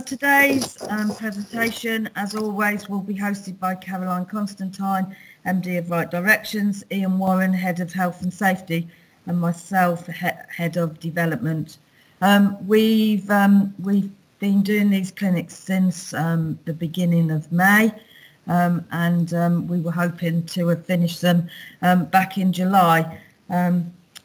Today's presentation, as always, will be hosted by Caroline Constantine, MD of Right Directions, Ian Warren, Head of Health and Safety, and myself, Head of Development. We've been doing these clinics since the beginning of May, and we were hoping to have finished them back in July.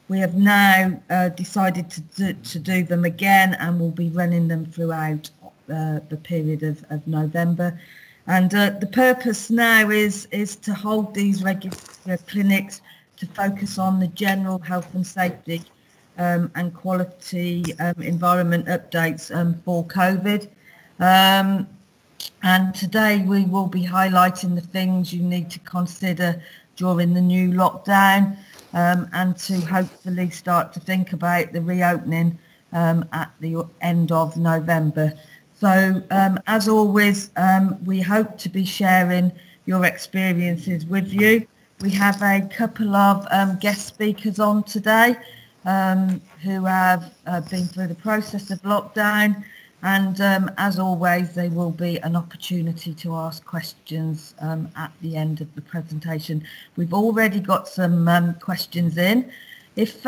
We have now decided to do them again, and we'll be running them throughout the period of November. And the purpose now is to hold these regular clinics to focus on the general health and safety and quality environment updates for COVID. And today we will be highlighting the things you need to consider during the new lockdown, and to hopefully start to think about the reopening at the end of November. So as always, we hope to be sharing your experiences with you. We have a couple of guest speakers on today who have been through the process of lockdown, and as always, there will be an opportunity to ask questions at the end of the presentation. We've already got some questions in. If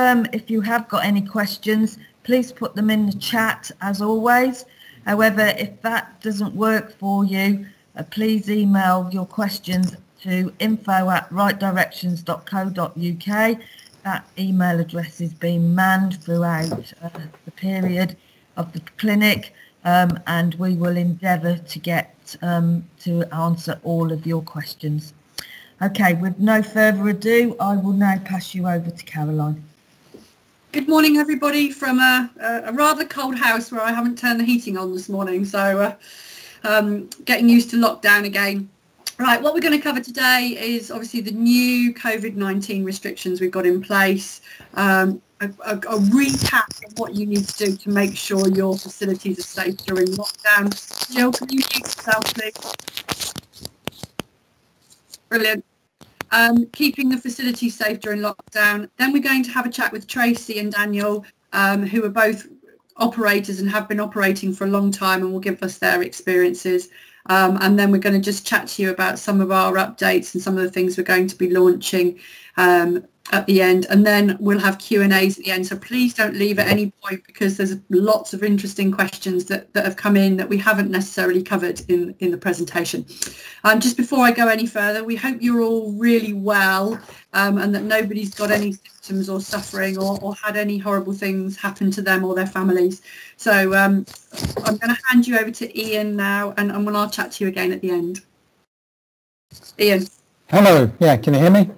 you have got any questions, please put them in the chat as always. However, if that doesn't work for you, please email your questions to info@rightdirections.co.uk. That email address is being manned throughout the period of the clinic, and we will endeavour to get to answer all of your questions. Okay, with no further ado, I will now pass you over to Caroline. Good morning, everybody, from a rather cold house where I haven't turned the heating on this morning, so getting used to lockdown again. Right, what we're going to cover today is obviously the new COVID-19 restrictions we've got in place, a recap of what you need to do to make sure your facilities are safe during lockdown. Jill, can you mute yourself, please? Brilliant. Keeping the facilities safe during lockdown. Then we're going to have a chat with Tracy and Daniel, who are both operators and have been operating for a long time and will give us their experiences. And then we're going to just chat to you about some of our updates and some of the things we're going to be launching at the end, and then we'll have Q&As at the end, so please don't leave at any point, because there's lots of interesting questions that have come in that we haven't necessarily covered in the presentation. Just before I go any further, we hope you're all really well, and that nobody's got any symptoms or suffering or had any horrible things happen to them or their families. So I'm going to hand you over to Ian now, and I'll chat to you again at the end. Ian. Hello, yeah, can you hear me?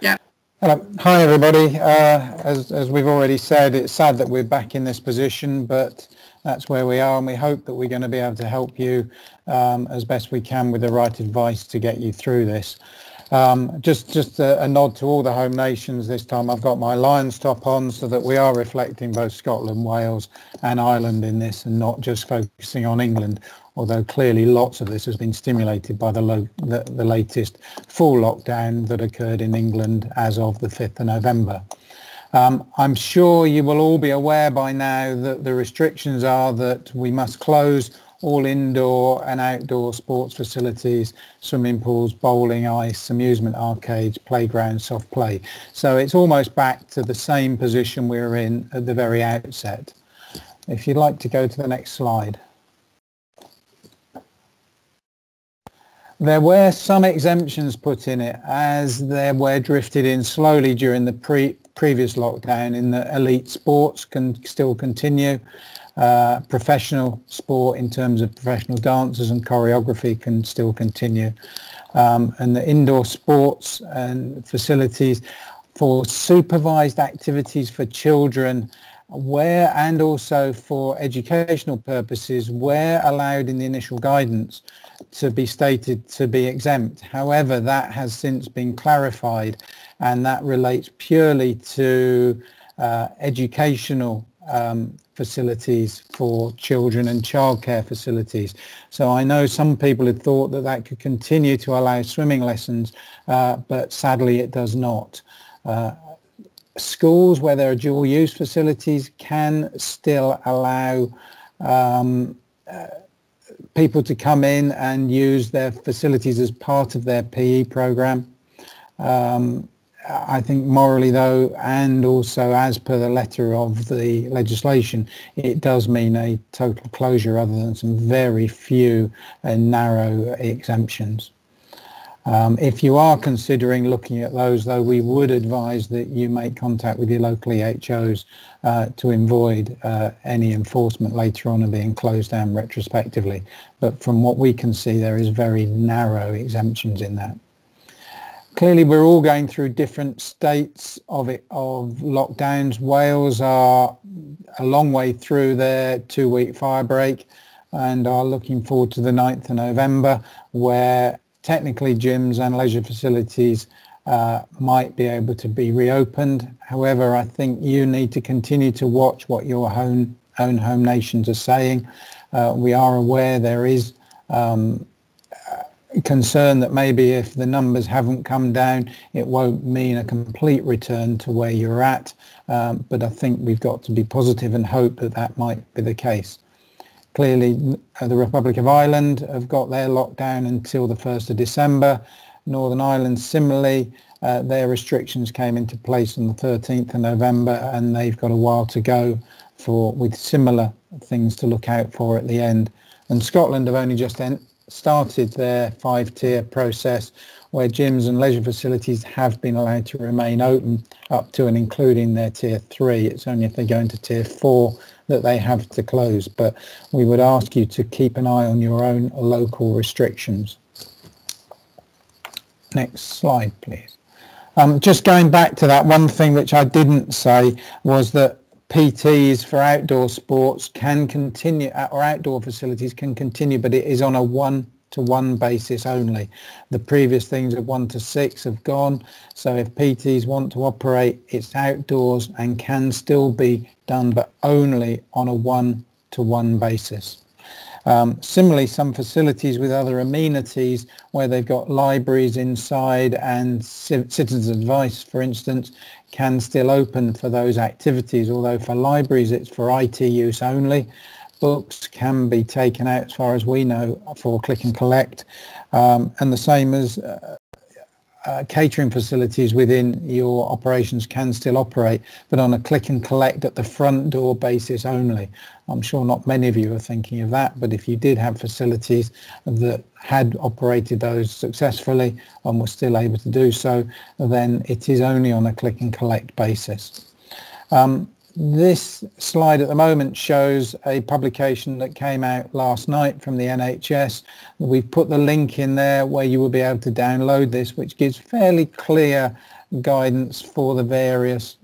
Yeah. Hi everybody. As we've already said, it's sad that we're back in this position, but that's where we are, and we hope that we're going to be able to help you as best we can with the right advice to get you through this. Just a nod to all the home nations this time. I've got my Lyons top on so that we are reflecting both Scotland, Wales and Ireland in this, and not just focusing on England, although clearly lots of this has been stimulated by the latest full lockdown that occurred in England as of the 5th of November. I'm sure you will all be aware by now that the restrictions are that we must close all indoor and outdoor sports facilities, swimming pools, bowling, ice, amusement arcades, playgrounds, soft play. So it's almost back to the same position we were in at the very outset. If you'd like to go to the next slide. There were some exemptions put in it, as there were drifted in slowly during the previous lockdown, in that elite sports can still continue. Professional sport in terms of professional dancers and choreography can still continue. And the indoor sports and facilities for supervised activities for children where, and also for educational purposes, where allowed in the initial guidance to be stated to be exempt. However, that has since been clarified, and that relates purely to educational facilities for children and childcare facilities. So I know some people had thought that that could continue to allow swimming lessons, but sadly it does not. Schools where there are dual use facilities can still allow people to come in and use their facilities as part of their PE program. I think morally though, and also as per the letter of the legislation, it does mean a total closure other than some very few and narrow exemptions. If you are considering looking at those, though, we would advise that you make contact with your local EHOs to avoid any enforcement later on of being closed down retrospectively. But from what we can see, there is very narrow exemptions in that. Clearly, we're all going through different states of lockdowns. Wales are a long way through their 2-week fire break and are looking forward to the 9th of November, where technically gyms and leisure facilities might be able to be reopened. However, I think you need to continue to watch what your own home nations are saying. We are aware there is concern that maybe if the numbers haven't come down, it won't mean a complete return to where you're at. But I think we've got to be positive and hope that that might be the case. Clearly, the Republic of Ireland have got their lockdown until the 1st of December. Northern Ireland, similarly, their restrictions came into place on the 13th of November, and they've got a while to go with similar things to look out for at the end. And Scotland have only just started their 5-tier process, where gyms and leisure facilities have been allowed to remain open up to and including their tier 3. It's only if they go into tier 4 that they have to close. But we would ask you to keep an eye on your own local restrictions. Next slide, please. Just going back to that, one thing which I didn't say was that PTs for outdoor sports can continue, or outdoor facilities can continue, but it is on a 1-to-1 basis only. The previous things of 1 to 6 have gone. So if PTs want to operate, it's outdoors and can still be done, but only on a 1-to-1 basis. Similarly, some facilities with other amenities where they've got libraries inside and citizens' advice, for instance, can still open for those activities, although for libraries it's for IT use only. Books can be taken out, as far as we know, for click and collect, and the same as catering facilities within your operations can still operate, but on a click and collect at the front door basis only. I'm sure not many of you are thinking of that, but if you did have facilities that had operated those successfully and were still able to do so, then it is only on a click and collect basis. This slide at the moment shows a publication that came out last night from the NHS. We've put the link in there where you will be able to download this, which gives fairly clear guidance for the various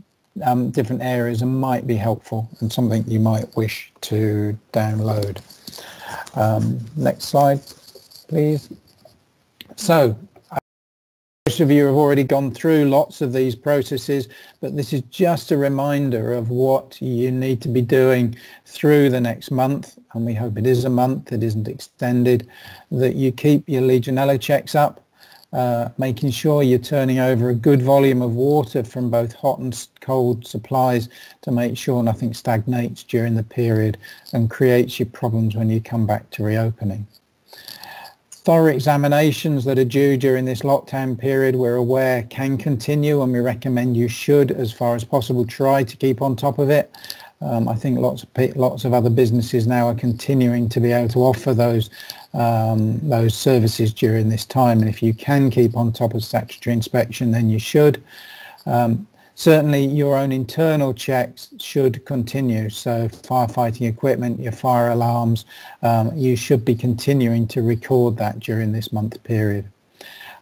different areas and might be helpful and something you might wish to download. Next slide, please. So, most of you have already gone through lots of these processes, but this is just a reminder of what you need to be doing through the next month, and we hope it is a month, it isn't extended, that you keep your Legionella checks up, making sure you're turning over a good volume of water from both hot and cold supplies to make sure nothing stagnates during the period and creates you problems when you come back to reopening. Thorough examinations that are due during this lockdown period, we're aware, can continue, and we recommend you should, as far as possible, try to keep on top of it. I think lots of other businesses now are continuing to be able to offer those services during this time, and if you can keep on top of statutory inspection, then you should. Certainly your own internal checks should continue, so firefighting equipment, your fire alarms, you should be continuing to record that during this month period.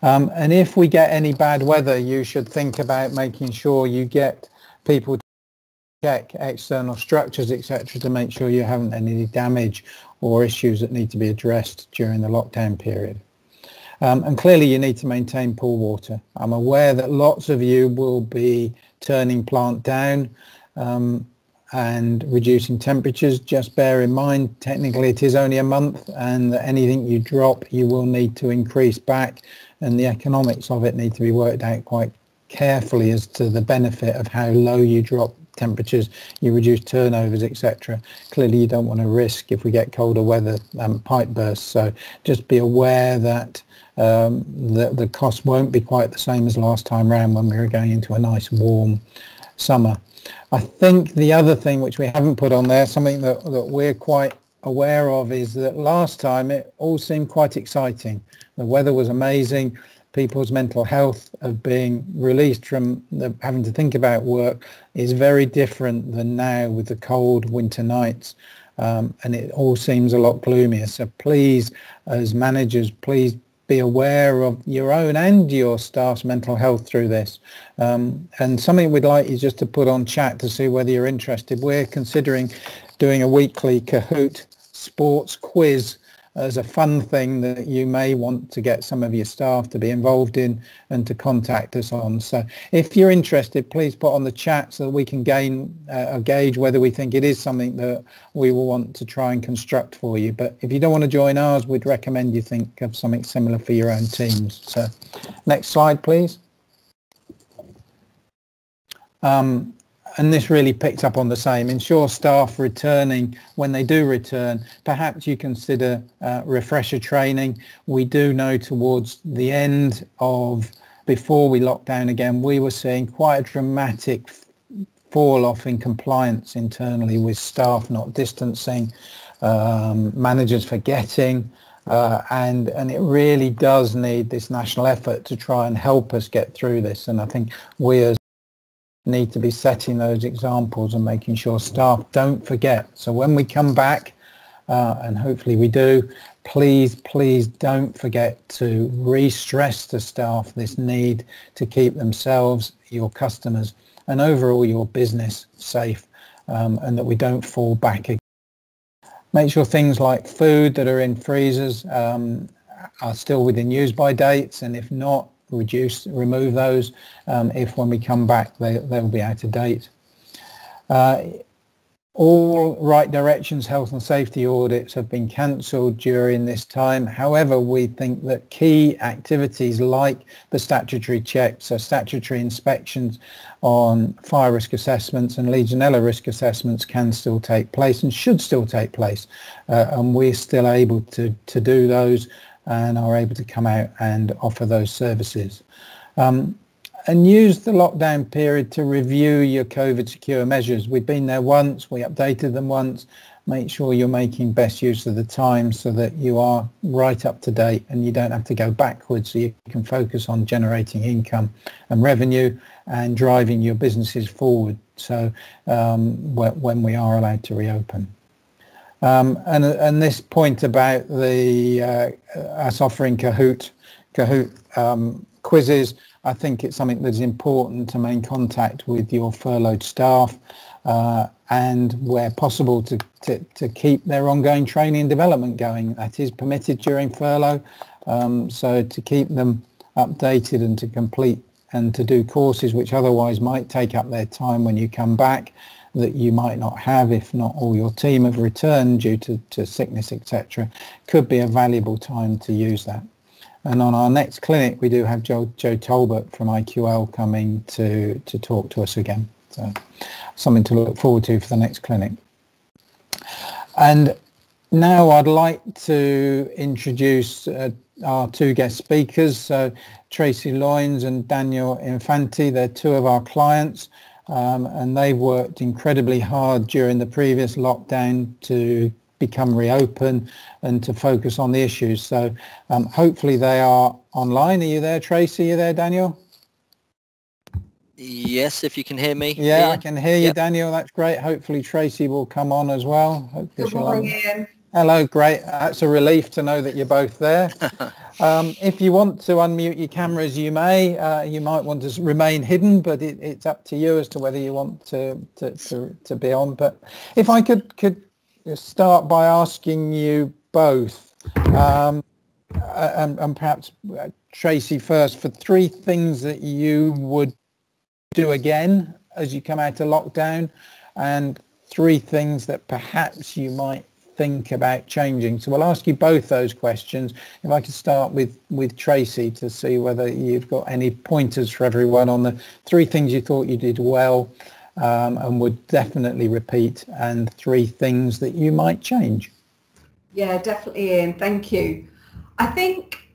And if we get any bad weather, you should think about making sure you get people to check external structures, etc., to make sure you haven't any damage or issues that need to be addressed during the lockdown period. And clearly you need to maintain pool water. I'm aware that lots of you will be turning plant down and reducing temperatures. Just bear in mind, technically it is only a month, and that anything you drop you will need to increase back, and the economics of it need to be worked out quite carefully as to the benefit of how low you drop temperatures, you reduce turnovers, etc. Clearly, you don't want to risk, if we get colder weather, pipe bursts. So just be aware that the cost won't be quite the same as last time round when we were going into a nice warm summer. I think the other thing which we haven't put on there, something that we're quite aware of, is that last time it all seemed quite exciting. The weather was amazing. People's mental health of being released from having to think about work is very different than now with the cold winter nights, and it all seems a lot gloomier. So please, as managers, please be aware of your own and your staff's mental health through this. And something we'd like you just to put on chat to see whether you're interested. We're considering doing a weekly Kahoot sports quiz as a fun thing that you may want to get some of your staff to be involved in and to contact us on. So if you're interested, please put on the chat so that we can gauge whether we think it is something that we will want to try and construct for you. But if you don't want to join ours, we'd recommend you think of something similar for your own teams. So next slide, please. And this really picked up on the same. Ensure staff returning, when they do return, perhaps you consider refresher training. We do know towards the end of, before we locked down again, we were seeing quite a dramatic fall off in compliance internally, with staff not distancing, managers forgetting, and it really does need this national effort to try and help us get through this. And I think we as need to be setting those examples and making sure staff don't forget. So when we come back, and hopefully we do, please don't forget to re-stress to staff this need to keep themselves, your customers, and overall your business safe, and that we don't fall back again. Make sure things like food that are in freezers are still within use-by dates, and if not, remove those if when we come back they'll be out of date. All right directions health and safety audits have been cancelled during this time. However, we think that key activities like the statutory checks, so statutory inspections on fire risk assessments and Legionella risk assessments, can still take place and should still take place, and we're still able to do those and are able to come out and offer those services. And use the lockdown period to review your COVID secure measures. We've been there once, we updated them once. Make sure you're making best use of the time so that you are right up to date and you don't have to go backwards, so you can focus on generating income and revenue and driving your businesses forward, so when we are allowed to reopen. And this point about us offering Kahoot quizzes, I think it's something that's important to maintain contact with your furloughed staff, and where possible to keep their ongoing training and development going. That is permitted during furlough, so to keep them updated and to complete and to do courses which otherwise might take up their time when you come back, that you might not have if not all your team have returned due to sickness, etc. Could be a valuable time to use that. And on our next clinic, we do have Joe Tolbert from IQL coming to talk to us again. So something to look forward to for the next clinic. And now I'd like to introduce our two guest speakers. So Tracy Lyons and Daniel Infante, they're two of our clients. And they've worked incredibly hard during the previous lockdown to become reopen and to focus on the issues. So hopefully they are online. Are you there, Tracy? Are you there, Daniel? Yes, if you can hear me. Yeah, I can hear you, yep. Daniel. That's great. Hopefully Tracy will come on as well. Good morning. Hello, great. It's a relief to know that you're both there. If you want to unmute your cameras, you may. You might want to remain hidden, but it's up to you as to whether you want to be on. But if I could start by asking you both, and perhaps Tracy first, for three things that you would do again as you come out of lockdown, and three things that perhaps you might think about changing. So we'll ask you both those questions. If I could start with Tracy to see whether you've got any pointers for everyone on the three things you thought you did well and would definitely repeat, and 3 things that you might change. Yeah, definitely, Ian. Thank you. I think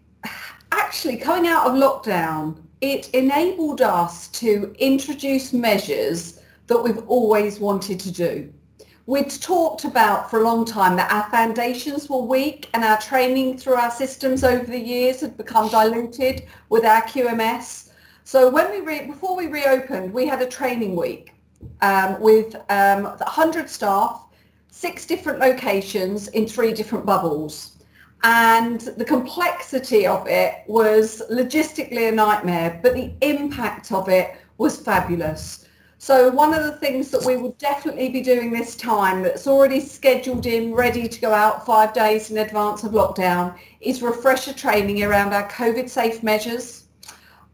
actually coming out of lockdown, it enabled us to introduce measures that we've always wanted to do. We'd talked about for a long time that our foundations were weak and our training through our systems over the years had become diluted with our QMS. So when before we reopened, we had a training week with 100 staff, 6 different locations in 3 different bubbles. And the complexity of it was logistically a nightmare, but the impact of it was fabulous. So one of the things that we will definitely be doing this time, that's already scheduled in, ready to go out 5 days in advance of lockdown, is refresher training around our COVID safe measures,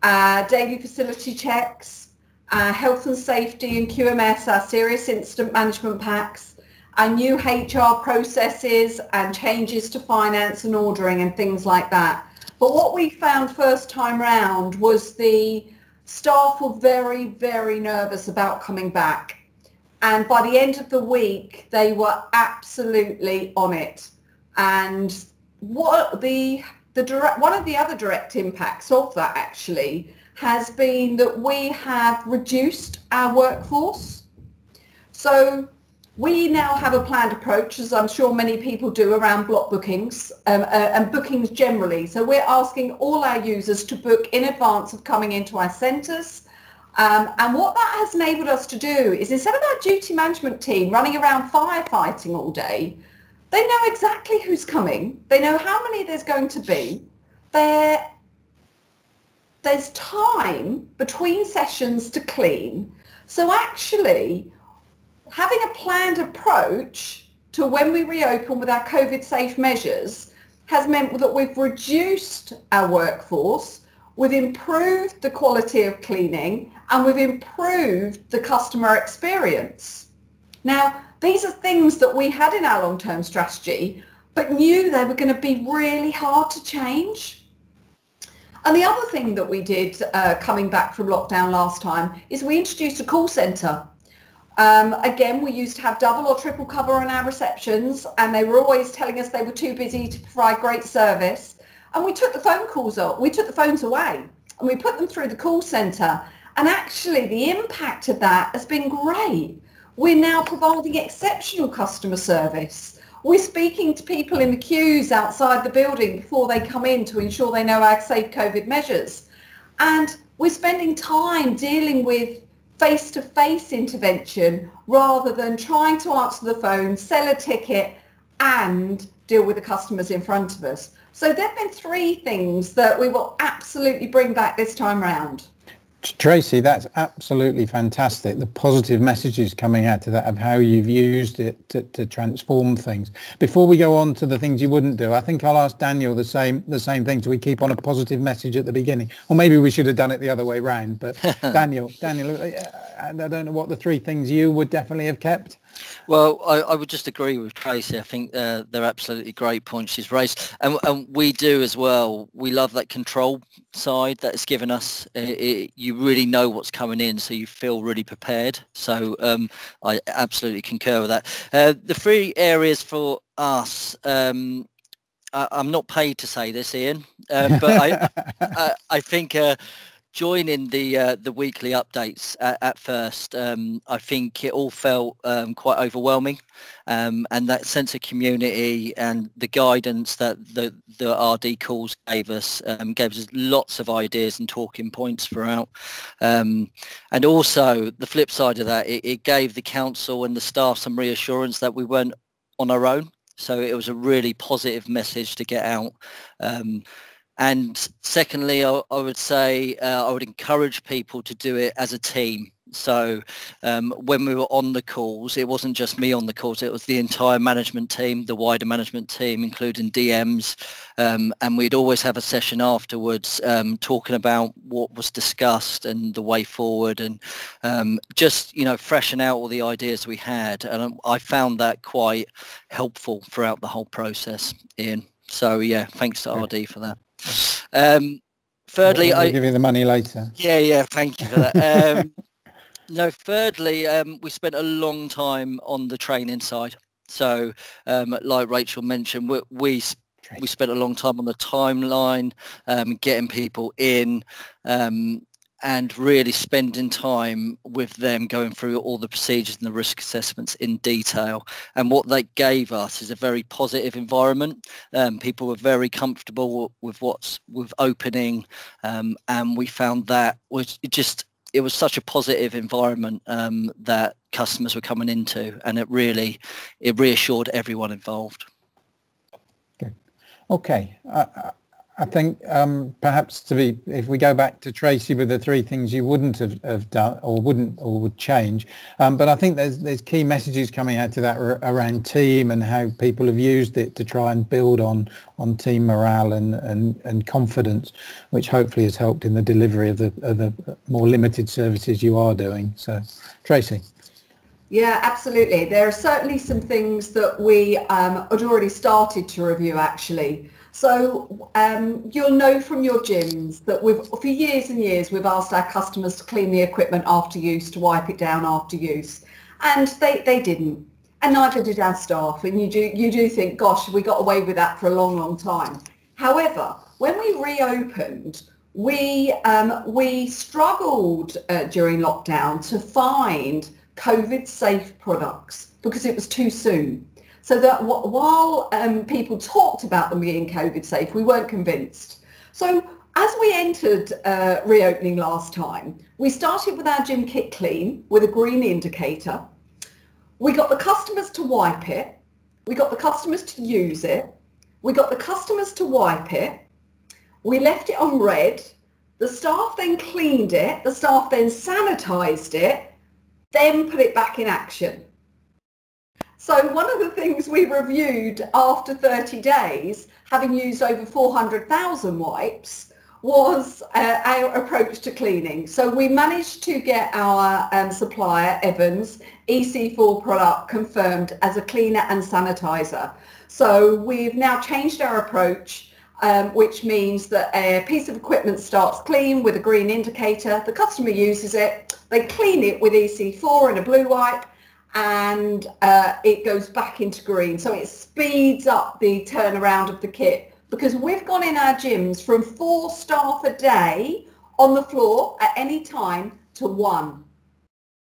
daily facility checks, health and safety and QMS, our serious incident management packs, our new HR processes and changes to finance and ordering and things like that. But what we found first time round was the staff were very, very nervous about coming back. And by the end of the week, they were absolutely on it. And one of the other direct impacts of that actually has been that we have reduced our workforce. So we now have a planned approach, as I'm sure many people do, around block bookings and bookings generally. So we're asking all our users to book in advance of coming into our centres. And what that has enabled us to do is, instead of our duty management team running around firefighting all day, they know exactly who's coming. They know how many there's going to be. There's time between sessions to clean. So actually, having a planned approach to when we reopen with our COVID safe measures has meant that we've reduced our workforce, we've improved the quality of cleaning, and we've improved the customer experience. Now, these are things that we had in our long-term strategy, but knew they were going to be really hard to change. And the other thing that we did coming back from lockdown last time is we introduced a call centre. Again, we used to have double or triple cover on our receptions, and they were always telling us they were too busy to provide great service. And we took the phone calls up, we took the phones away, and we put them through the call centre. And actually, the impact of that has been great. We're now providing exceptional customer service. We're speaking to people in the queues outside the building before they come in to ensure they know our safe COVID measures. And we're spending time dealing with face-to-face intervention rather than trying to answer the phone, sell a ticket and deal with the customers in front of us. So there have been 3 things that we will absolutely bring back this time round. Tracy, that's absolutely fantastic. The positive messages coming out of that, of how you've used it to transform things. Before we go on to the things you wouldn't do, I think I'll ask Daniel the same thing. Do we keep on a positive message at the beginning? Or maybe we should have done it the other way round. But Daniel, I don't know what the 3 things you would definitely have kept. Well, I would just agree with Tracy. I think they're absolutely great points she's raised. And we do as well. We love that control side that it's given us. You really know what's coming in, so you feel really prepared. So I absolutely concur with that. The 3 areas for us, I'm not paid to say this, Ian, but I think joining the weekly updates at first, I think it all felt quite overwhelming, and that sense of community and the guidance that the RD calls gave us lots of ideas and talking points throughout. And also the flip side of that, it gave the council and the staff some reassurance that we weren't on our own. So it was a really positive message to get out. And secondly, I would say I would encourage people to do it as a team. So when we were on the calls, it wasn't just me on the calls, it was the entire management team, the wider management team, including DMs. And we'd always have a session afterwards talking about what was discussed and the way forward, and just, freshen out all the ideas we had. And I found that quite helpful throughout the whole process, Ian. So, yeah, thanks to RD for that. Thirdly, I'll give you the money later. Yeah, thank you for that. No, thirdly, we spent a long time on the training side. So like Rachel mentioned, we spent a long time on the timeline, getting people in, and really spending time with them, going through all the procedures and the risk assessments in detail. And what they gave us is a very positive environment. People were very comfortable with with opening, and we found that it was such a positive environment that customers were coming into, and it reassured everyone involved. Okay. I think perhaps if we go back to Tracy with the three things you wouldn't have done or would change, but I think there's key messages coming out to that around team and how people have used it to try and build on team morale and confidence, which hopefully has helped in the delivery of the more limited services you are doing. So, Tracy. Yeah, absolutely. There are certainly some things that we had already started to review, actually. So you'll know from your gyms that for years and years, we've asked our customers to clean the equipment after use, to wipe it down after use, and they didn't, and neither did our staff. And you do think, gosh, we got away with that for a long, long time. However, when we reopened, we struggled during lockdown to find COVID safe products because it was too soon. So that while people talked about them being COVID safe, we weren't convinced. So as we entered reopening last time, we started with our gym kit clean with a green indicator. We got the customers to wipe it. We got the customers to use it. We got the customers to wipe it. We left it on red. The staff then cleaned it. The staff then sanitized it, then put it back in action. So one of the things we reviewed after 30 days, having used over 400,000 wipes, was our approach to cleaning. So we managed to get our supplier, Evans, EC4 product confirmed as a cleaner and sanitizer. So we've now changed our approach, which means that a piece of equipment starts clean with a green indicator, the customer uses it, they clean it with EC4 and a blue wipe, and it goes back into green. So it speeds up the turnaround of the kit, because we've gone in our gyms from 4 staff a day on the floor at any time to 1.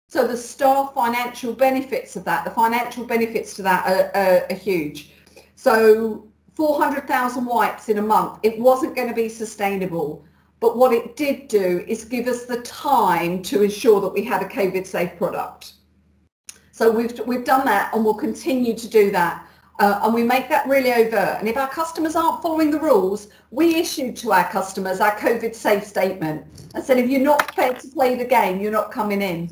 So the staff financial benefits of that, the financial benefits to that are huge. So 400,000 wipes in a month, it wasn't going to be sustainable. But what it did do is give us the time to ensure that we had a COVID safe product. So we've done that, and we'll continue to do that. And we make that really overt. And if our customers aren't following the rules, we issued to our customers our COVID safe statement and said, if you're not prepared to play the game, you're not coming in.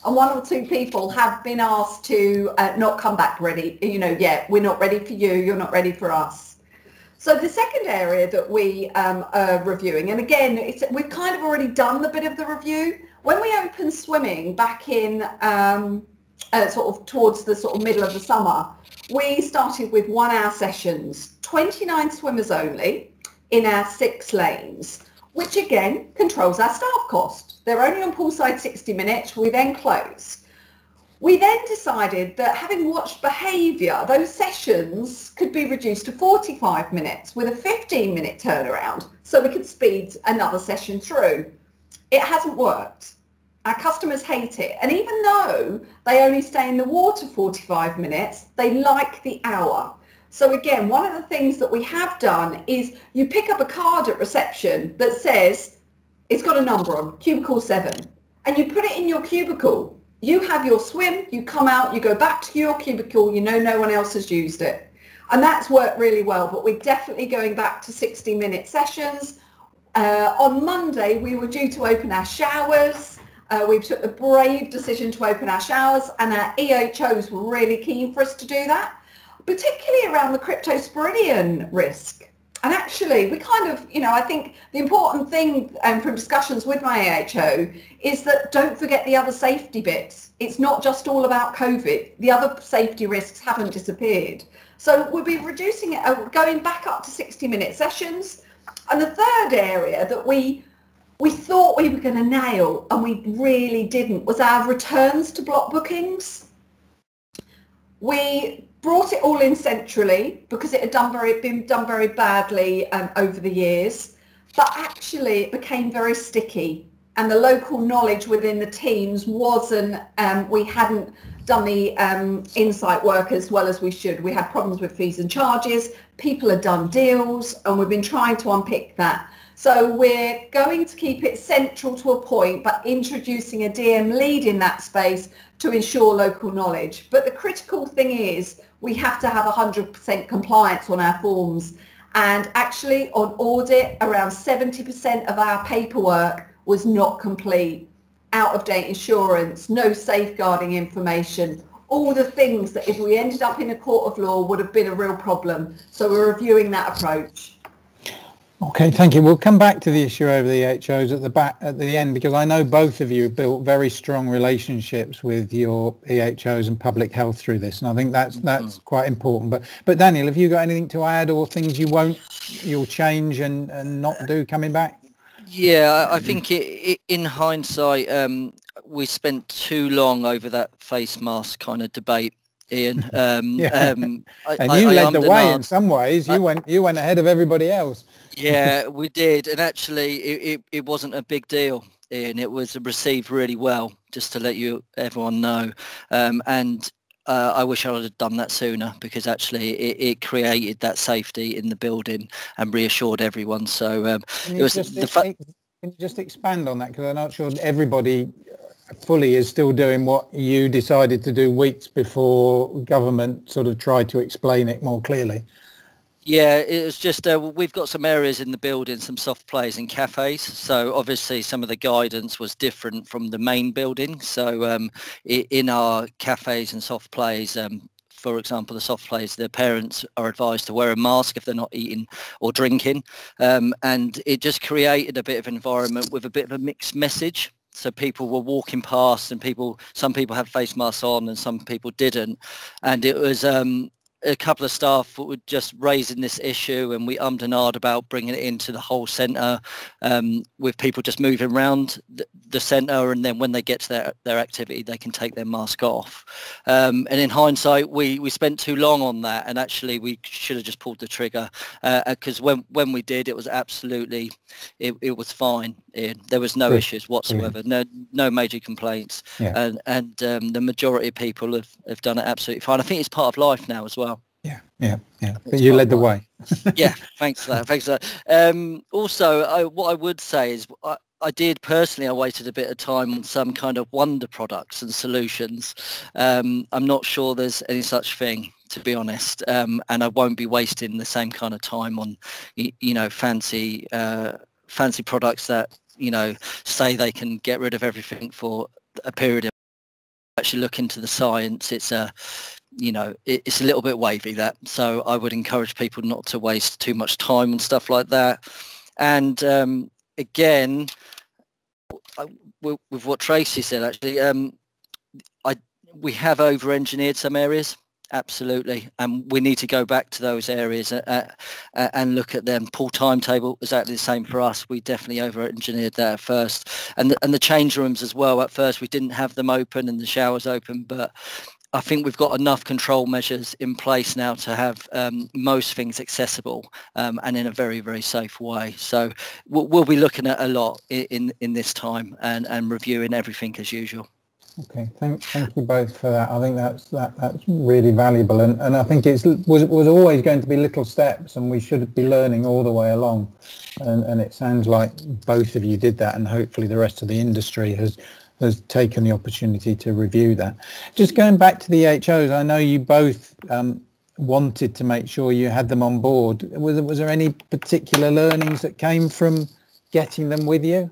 And 1 or 2 people have been asked to not come back ready. Yeah, we're not ready for you. You're not ready for us. So the second area that we are reviewing, and again, we've kind of already done the bit of the review. When we opened swimming back in sort of towards the sort of middle of the summer, we started with 1-hour sessions, 29 swimmers only in our 6 lanes, which again controls our staff cost. They're only on poolside 60 minutes. We then close. We then decided that, having watched behaviour, those sessions could be reduced to 45 minutes with a 15-minute turnaround, so we could speed another session through. It hasn't worked. Our customers hate it. And even though they only stay in the water 45 minutes, they like the hour. So again, one of the things that we have done is you pick up a card at reception that says, it's got a number on, cubicle 7, and you put it in your cubicle. You have your swim, you come out, you go back to your cubicle, you know no one else has used it. And that's worked really well, but we're definitely going back to 60-minute sessions. On Monday, we were due to open our showers. We took the brave decision to open our showers, and our EHOs were really keen for us to do that, particularly around the cryptosporidian risk. And actually, we kind of, I think the important thing from discussions with my AHO is that don't forget the other safety bits. It's not just all about COVID. The other safety risks haven't disappeared. So we'll be reducing it, going back up to 60-minute sessions. And the third area that we we thought we were going to nail, and we really didn't, was our returns to block bookings. We brought it all in centrally because it had been done very badly over the years, but actually it became very sticky, and the local knowledge within the teams wasn't, we hadn't done the insight work as well as we should. We had problems with fees and charges, people had done deals, and we've been trying to unpick that. So we're going to keep it central to a point, but introducing a DM lead in that space to ensure local knowledge. But the critical thing is we have to have 100% compliance on our forms. And actually on audit, around 70% of our paperwork was not complete. Out of date insurance, no safeguarding information, all the things that if we ended up in a court of law would have been a real problem. So we're reviewing that approach. Okay, thank you. We'll come back to the issue over the EHOs at the end, because I know both of you have built very strong relationships with your EHOs and public health through this, and I think that's quite important. But Daniel, have you got anything to add, or things you'll change and not do coming back? Yeah, I think in hindsight, we spent too long over that face mask kind of debate, Ian. Yeah. And you led the way in some ways. You went ahead of everybody else. Yeah, we did, and actually it wasn't a big deal, Ian. It was received really well, just to let everyone know. And I wish I would have done that sooner, because actually it created that safety in the building and reassured everyone. So it was can you just expand on that, because I'm not sure everybody fully is still doing what you decided to do weeks before government sort of tried to explain it more clearly. Yeah, it was just we've got some areas in the building, some soft plays and cafes. So obviously some of the guidance was different from the main building. So in our cafes and soft plays, for example, the soft plays, the parents are advised to wear a mask if they're not eating or drinking. And it just created a bit of environment with a bit of a mixed message. So people were walking past, and some people had face masks on and some people didn't. And it was a couple of staff were just raising this issue, and we ummed and ahed about bringing it into the whole centre, with people just moving around the centre, and then when they get to their activity they can take their mask off. And in hindsight we spent too long on that, and actually we should have just pulled the trigger, because when we did, it was absolutely, it was fine. There was no issues whatsoever, no major complaints. Yeah. And the majority of people have done it absolutely fine. I think it's part of life now as well. Yeah. But you led the way. Yeah, thanks for that. Also, what I would say is I did personally, I waited a bit of time on some kind of wonder products and solutions. I'm not sure there's any such thing, to be honest, and I won't be wasting the same kind of time on, fancy products that, say they can get rid of everything for a period of. Actually look into the science. It's it's a little bit wavy, that, so I would encourage people not to waste too much time and stuff like that. And again, with what Tracy said, actually, we have over-engineered some areas, absolutely, and we need to go back to those areas and look at them. Pool timetable, exactly the same for us. We definitely over-engineered that at first, and the change rooms as well. At first we didn't have them open and the showers open, but I think we've got enough control measures in place now to have most things accessible and in a very, very safe way. So we'll be looking at a lot in this time and reviewing everything as usual. Okay, thank you both for that. I think that's really valuable, and I think it was always going to be little steps, and we should be learning all the way along. And it sounds like both of you did that, and hopefully the rest of the industry has taken the opportunity to review that. Just going back to the HOs, I know you both wanted to make sure you had them on board. Was there any particular learnings that came from getting them with you?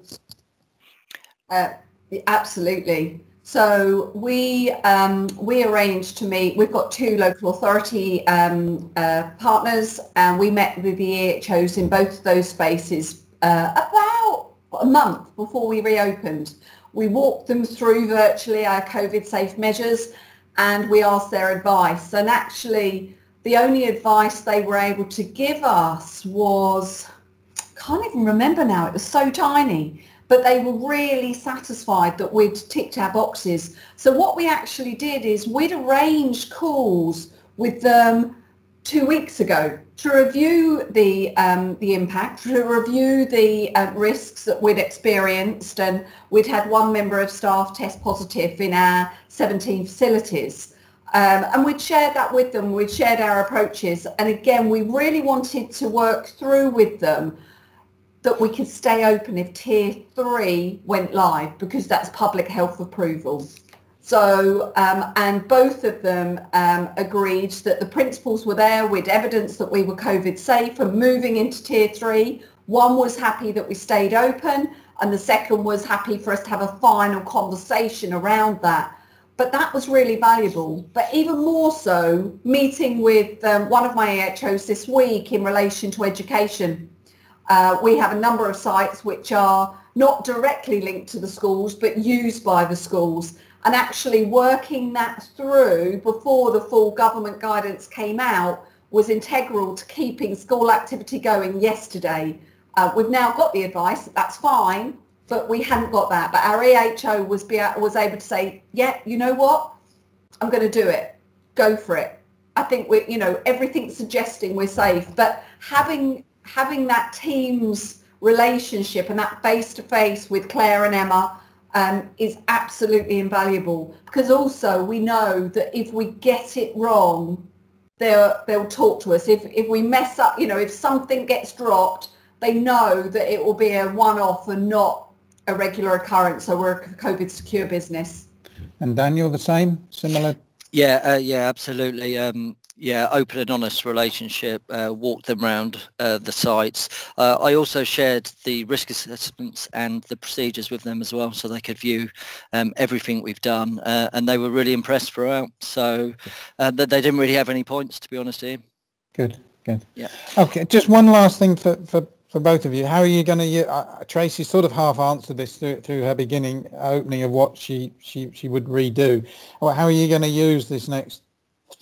Absolutely. So we arranged to meet. We've got 2 local authority partners, and we met with the EHOs in both of those spaces about a month before we reopened. We walked them through virtually our COVID safe measures, and we asked their advice. And actually, the only advice they were able to give us was, I can't even remember now, it was so tiny, but they were really satisfied that we'd ticked our boxes. So what we actually did is we'd arranged calls with them 2 weeks ago to review the impact, to review the risks that we'd experienced, and we'd had one member of staff test positive in our 17 facilities. And we'd shared that with them, we'd shared our approaches, and again, we really wanted to work through with them that we could stay open if tier 3 went live, because that's public health approval. So, and both of them agreed that the principles were there with evidence that we were COVID safe and moving into tier 3. One was happy that we stayed open, and the second was happy for us to have a final conversation around that. But that was really valuable. But even more so, meeting with one of my AHOs this week in relation to education. We have a number of sites which are not directly linked to the schools, but used by the schools. And actually working that through before the full government guidance came out was integral to keeping school activity going yesterday. We've now got the advice that that's fine, but we hadn't got that. But our EHO was able to say, yeah, you know what, I'm going to do it. Go for it. I think we, everything's suggesting we're safe, but having that team's relationship and that face-to-face with Claire and Emma is absolutely invaluable, because also we know that if we get it wrong, they'll talk to us. If we mess up, if something gets dropped, they know that it will be a one-off and not a regular occurrence. So we're a COVID secure business. And Daniel, the same, similar? Yeah, absolutely. Open and honest relationship, walked them around the sites. I also shared the risk assessments and the procedures with them as well, so they could view everything we've done, and they were really impressed throughout. So that they didn't really have any points, to be honest, Ian. Good. Yeah. Okay, just one last thing for both of you. How are you going to, Tracy sort of half answered this through her opening of what she would redo. How are you going to use this next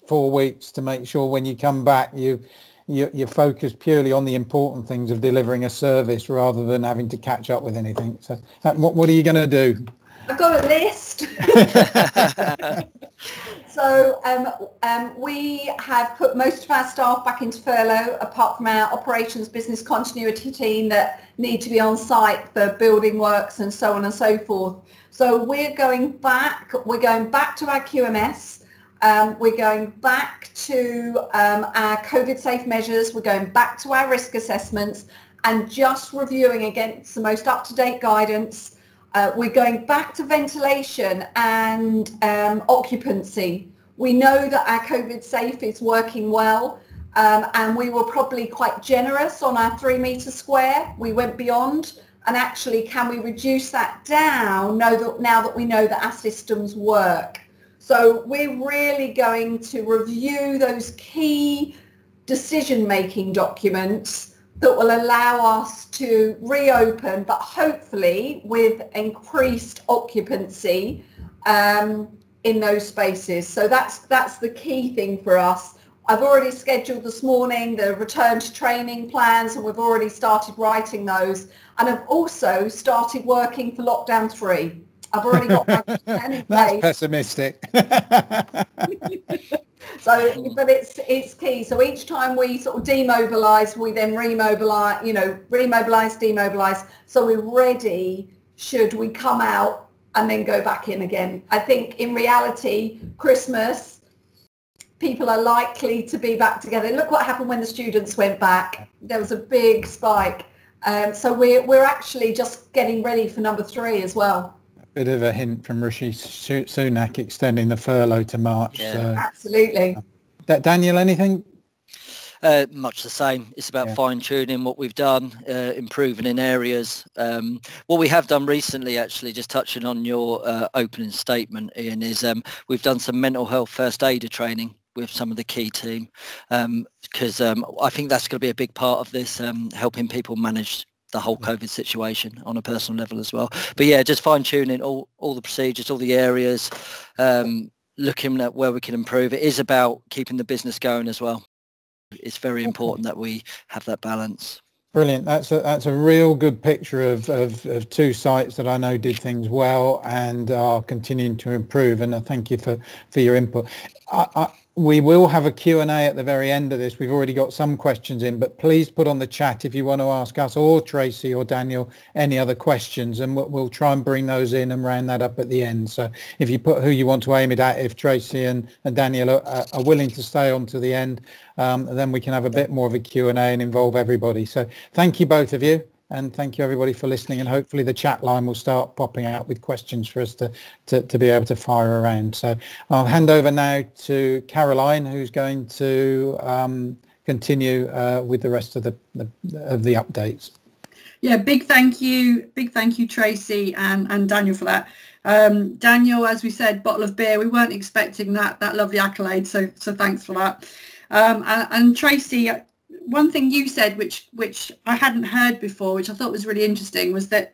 4 weeks to make sure when you come back you're focused purely on the important things of delivering a service rather than having to catch up with anything? So what are you going to do? I've got a list. So we have put most of our staff back into furlough, apart from our operations business continuity team that need to be on site for building works and so on and so forth. So we're going back to our QMS. We're going back to our COVID safe measures. We're going back to our risk assessments and just reviewing against the most up-to-date guidance. We're going back to ventilation and occupancy. We know that our COVID safe is working well, and we were probably quite generous on our 3 metre square. We went beyond, and actually can we reduce that down now that we know that our systems work? So we're really going to review those key decision-making documents that will allow us to reopen, but hopefully with increased occupancy in those spaces. So that's the key thing for us. I've already scheduled this morning the return to training plans, and we've already started writing those. And I've also started working for lockdown 3. I've already got my plan in place. That's pessimistic. So, but it's key. So each time we sort of demobilise, we then remobilise, demobilise. So we're ready should we come out and then go back in again. I think in reality, Christmas, people are likely to be back together. Look what happened when the students went back. There was a big spike. So we're actually just getting ready for number 3 as well. Bit of a hint from Rishi Sunak extending the furlough to March. Yeah. So. Absolutely. Daniel, anything? Much the same. It's about fine-tuning what we've done, improving in areas. What we have done recently, actually, just touching on your opening statement, Ian, is we've done some mental health first aider training with some of the key team, because I think that's going to be a big part of this, helping people manage the whole COVID situation on a personal level as well. But yeah, just fine-tuning all the procedures, all the areas, looking at where we can improve. It is about keeping the business going as well. It's very important that we have that balance. Brilliant. That's a real good picture of two sites that I know did things well and are continuing to improve. And I thank you for your input. We will have a Q&A at the very end of this. We've already got some questions in, but please put on the chat if you want to ask us or Tracy or Daniel any other questions, and we'll try and bring those in and round that up at the end. So if you put who you want to aim it at, if Tracy and Daniel are willing to stay on to the end, then we can have a bit more of a Q&A and involve everybody. So thank you both of you. And thank you everybody for listening, and hopefully the chat line will start popping out with questions for us to be able to fire around. So I'll hand over now to Caroline, who's going to continue with the rest of the updates. Yeah, big thank you Tracy and Daniel for that. Daniel, as we said, bottle of beer. We weren't expecting that lovely accolade, so thanks for that. And Tracy, one thing you said, which I hadn't heard before, which I thought was really interesting, was that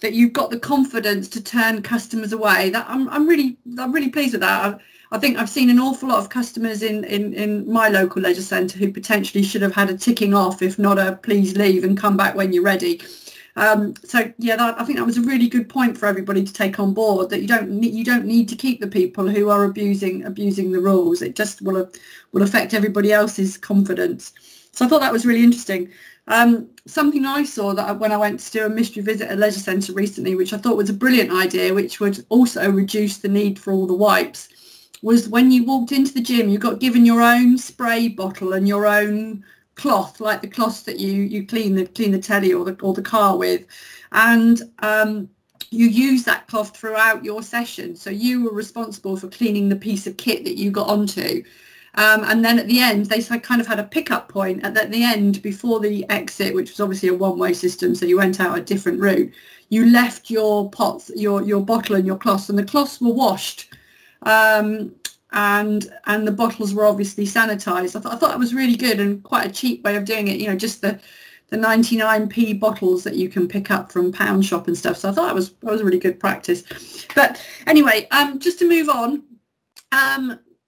you've got the confidence to turn customers away. That I'm really pleased with that. I think I've seen an awful lot of customers in my local leisure centre who potentially should have had a ticking off, if not a please leave and come back when you're ready. So yeah, I think that was a really good point for everybody to take on board, that you don't need to keep the people who are abusing the rules. It just will affect everybody else's confidence. So I thought that was really interesting. Something I saw that when I went to do a mystery visit at a leisure centre recently, which I thought was a brilliant idea, which would also reduce the need for all the wipes, was when you walked into the gym, you got given your own spray bottle and your own cloth, like the cloths that you clean the telly or the car with, and you use that cloth throughout your session. So you were responsible for cleaning the piece of kit that you got onto. And then at the end, they kind of had a pickup point at the end before the exit, which was obviously a one-way system, so you went out a different route. You left your pots, your bottle and your cloths, and the cloths were washed, and the bottles were obviously sanitized. I thought that was really good and quite a cheap way of doing it. You know, just the 99p bottles that you can pick up from Pound Shop and stuff. So I thought that was a really good practice. But anyway, just to move on.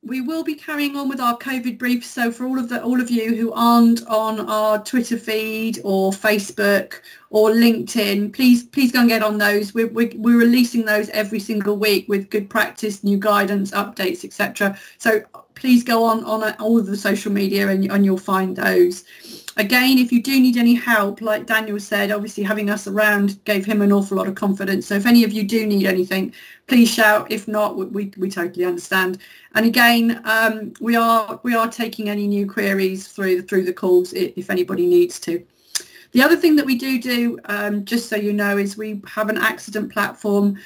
We will be carrying on with our COVID briefs. So for all of you who aren't on our Twitter feed or Facebook or LinkedIn, please go and get on those. We're releasing those every single week with good practice, new guidance, updates, etc. So please go on all of the social media and you'll find those. Again, if you do need any help, like Daniel said, obviously having us around gave him an awful lot of confidence. So if any of you do need anything, please shout. If not, we totally understand. And again, we are taking any new queries through the calls if anybody needs to. The other thing that we do, just so you know, is we have an accident platform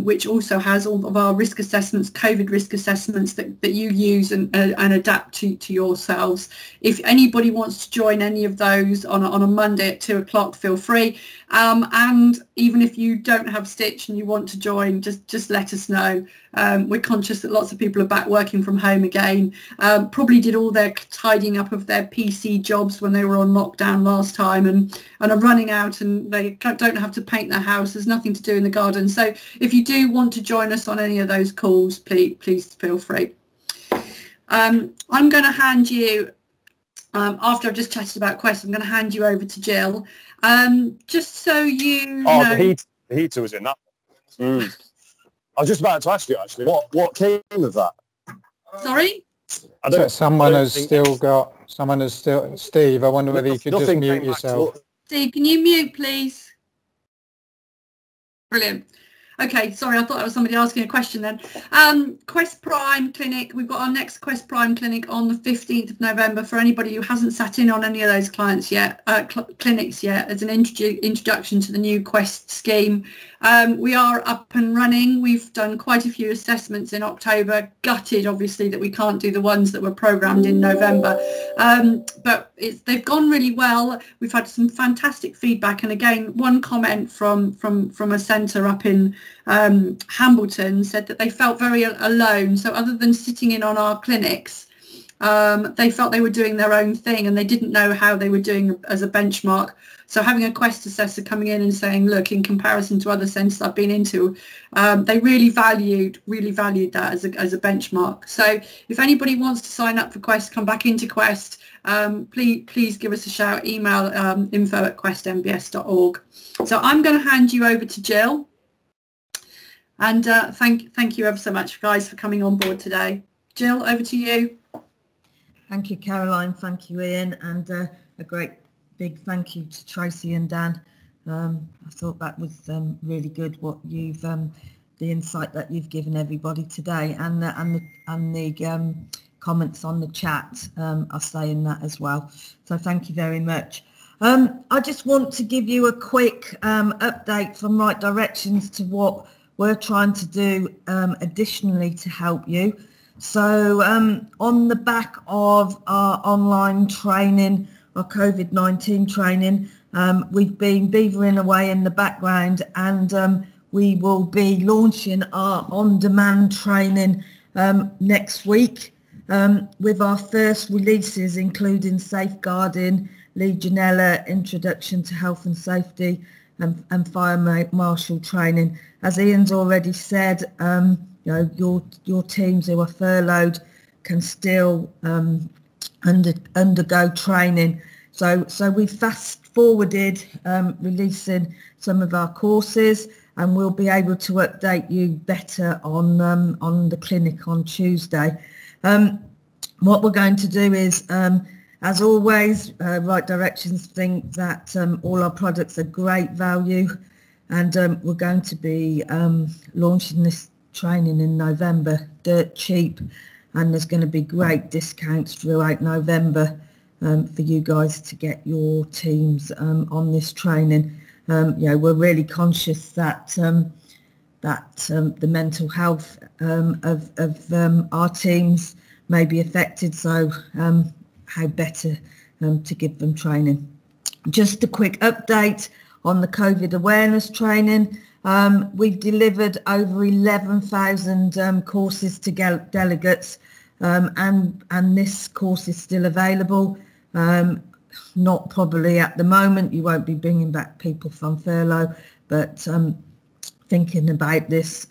which also has all of our risk assessments, COVID risk assessments that you use and adapt to yourselves. If anybody wants to join any of those on a Monday at 2 o'clock, feel free. And even if you don't have Stitch and you want to join, just let us know. We're conscious that lots of people are back working from home again, probably did all their tidying up of their PC jobs when they were on lockdown last time and are running out, and they don't have to paint their house. There's nothing to do in the garden. So if you do want to join us on any of those calls, please feel free. I'm going to hand you, after I've just chatted about questions, I'm going to hand you over to Jill. Just so you know... the heater was in that. I was just about to ask you, actually, what came of that? Sorry? Someone has still, Steve, I wonder whether you could just mute yourself. Steve, can you mute, please? Brilliant. Okay, sorry, I thought that was somebody asking a question then. Quest Prime Clinic, we've got our next Quest Prime Clinic on the 15th of November for anybody who hasn't sat in on any of those clinics yet, as an introduction to the new Quest scheme. We are up and running. We've done quite a few assessments in October, gutted obviously that we can't do the ones that were programmed in November, but they've gone really well. We've had some fantastic feedback, and again, one comment from a centre up in Hambleton said that they felt very alone. So other than sitting in on our clinics, they felt they were doing their own thing and they didn't know how they were doing as a benchmark. So having a Quest assessor coming in and saying, look, in comparison to other centres I've been into, they really valued that as a benchmark. So if anybody wants to sign up for Quest, come back into Quest, please give us a shout. Email info@questmbs.org. So I'm going to hand you over to Jill. And thank you ever so much, guys, for coming on board today. Jill, over to you. Thank you, Caroline. Thank you, Ian. And a great big thank you to Tracy and Dan. I thought that was really good, what you've the insight that you've given everybody today, and the comments on the chat are saying that as well. So thank you very much. I just want to give you a quick update from Right Directions to what we're trying to do additionally to help you. So on the back of our online training, our COVID-19 training, we've been beavering away in the background, and we will be launching our on-demand training next week with our first releases, including safeguarding, Legionella, introduction to health and safety, and fire marshal training. As Ian's already said, you know, your teams who are furloughed can still undergo training. So we fast forwarded releasing some of our courses, and we'll be able to update you better on the clinic on Tuesday. What we're going to do is, as always, Right Directions think that all our products are great value, and we're going to be launching this training in November, dirt cheap, and there's going to be great discounts throughout November for you guys to get your teams on this training. You know, we're really conscious that the mental health of our teams may be affected, so how better to give them training. Just a quick update on the COVID awareness training. We've delivered over 11,000 courses to delegates, and this course is still available. Not probably at the moment, you won't be bringing back people from furlough, but thinking about this